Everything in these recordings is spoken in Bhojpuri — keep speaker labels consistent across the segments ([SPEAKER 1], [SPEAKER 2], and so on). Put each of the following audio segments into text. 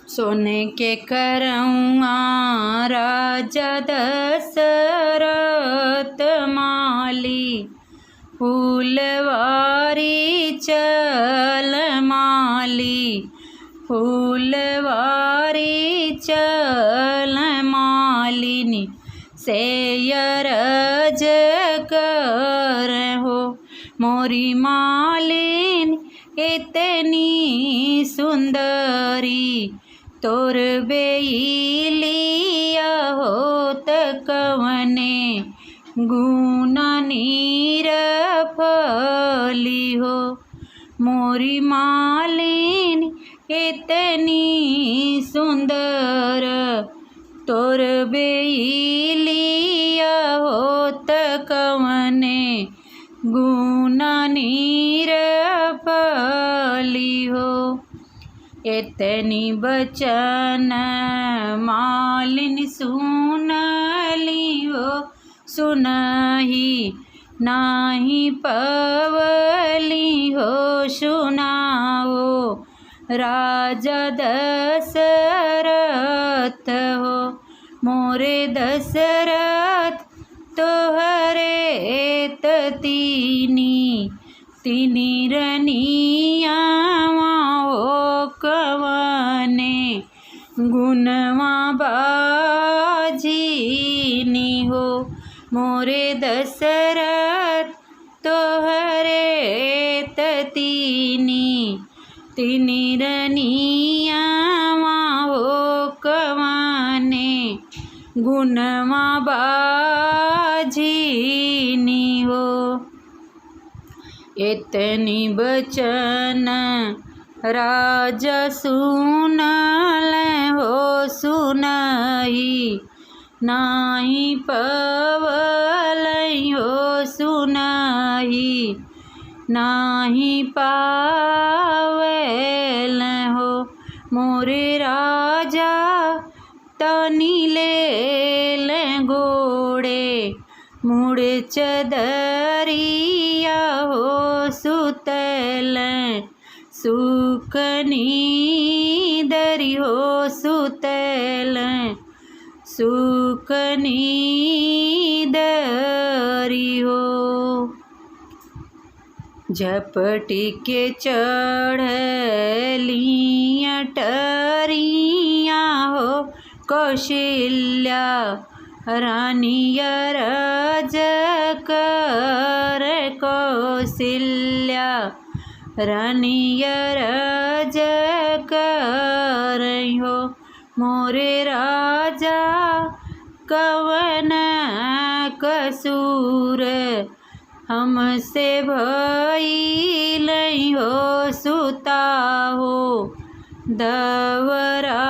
[SPEAKER 1] सोने के करौआ राजा दशरथ माली, फूलवारी चल माली, फूलवारी चल मालिनी, सेयरज कर हो मोरी मालिनी, इतनी सुंदरी तोर बेलिया होत कवने गुना निरफली हो मोरी मालिनी, इतनी सुंदर तोर बेलिया होत कवने गुना निरफली हो। इतनी बचन मालिनी सुनली हो, सुनही नाही पवली हो, सुनाओ राजा दशरथ हो मोरे दशरथ, तोहरे तीनी तीनी रनियावा हो कवने गुणवा बाजीनी हो मोरे दशरथ, तोहरे तीनी तीनी रनियावा हो कवने गुणवा बाजीनी हो। इतनी बचन राजा सुनल हो, सुनही नाही पवल हो, सुनही नाही पावेल हो मोरे राजा, तनी लेल गोड़े मुड़े चदरिया हो, सुतल सुखनी दरी हो, सुतल सुखनी दरी हो। झपटी के चढ़ली अटरिया हो, कौशल्या रानी अरज कर, कौशल्या रानी अरज कर हो मोरे राजा, कवन कसूर हमसे भइल हो, सुता हो दवरा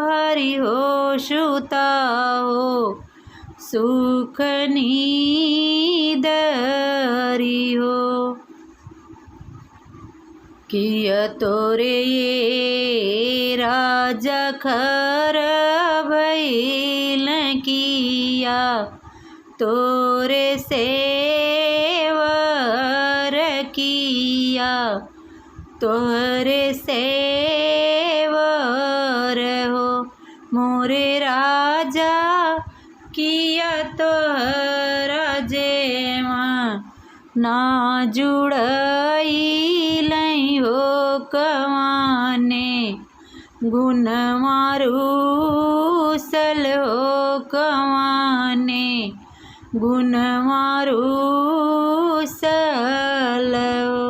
[SPEAKER 1] हरि हो, सुता हो सुखनी दरी हो। किया तोरे ये राजा खर भइल, किया तोरे सेवर किया, तोहरे सेवर हो मोरे राजा, किया तोहरा जेवा ना जुड़ईल हो कवाने गुणवा रूसल हो, कवाने गुणवा रूसल हो।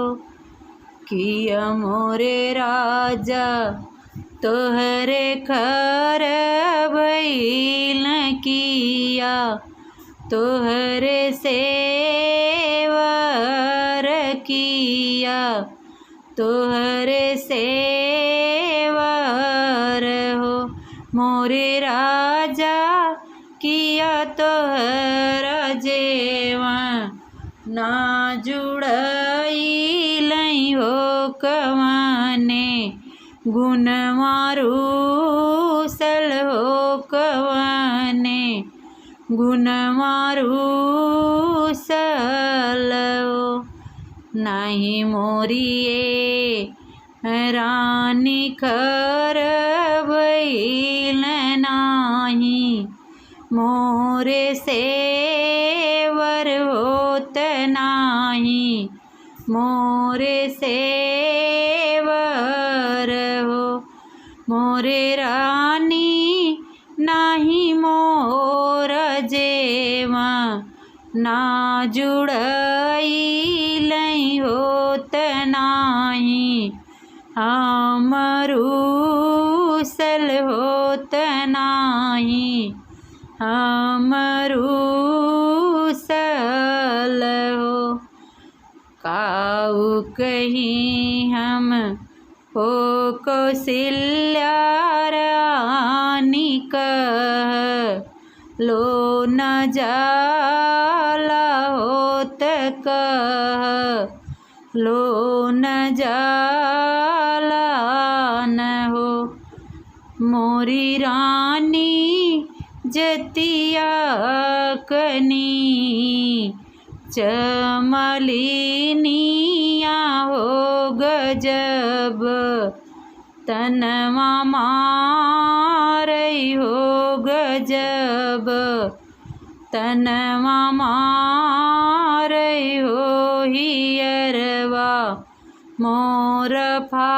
[SPEAKER 1] किया मोरे राजा तोहरे खर भइल, किया तोहरे सेवर किया, तोहरे सेवर हो मोरे राजा, किया तोहरा जेवा ना जुड़ईल हो कवाने गुणवा रूसल हो, कवाने गुणवा रूसल हो। नाही मोरिये रानी खर भइल नाही, मोरे सेवर होत नाही, मोरे सेवर हो। मोरे रानी नाही मोर जेवा, ना जुड़ईल होत नाही, हमरूसल होत नाही, हमरूसल हो। काऊ कहीं हम हो कौशल्या रानी कह, लो न जाला होत कह, लो न जाला न हो। मोरी रानी जतिया कनी, चमलिनिया हो गजब, तनवा मारई हो गजब, तनवा मारई हो हियरवा मोर फा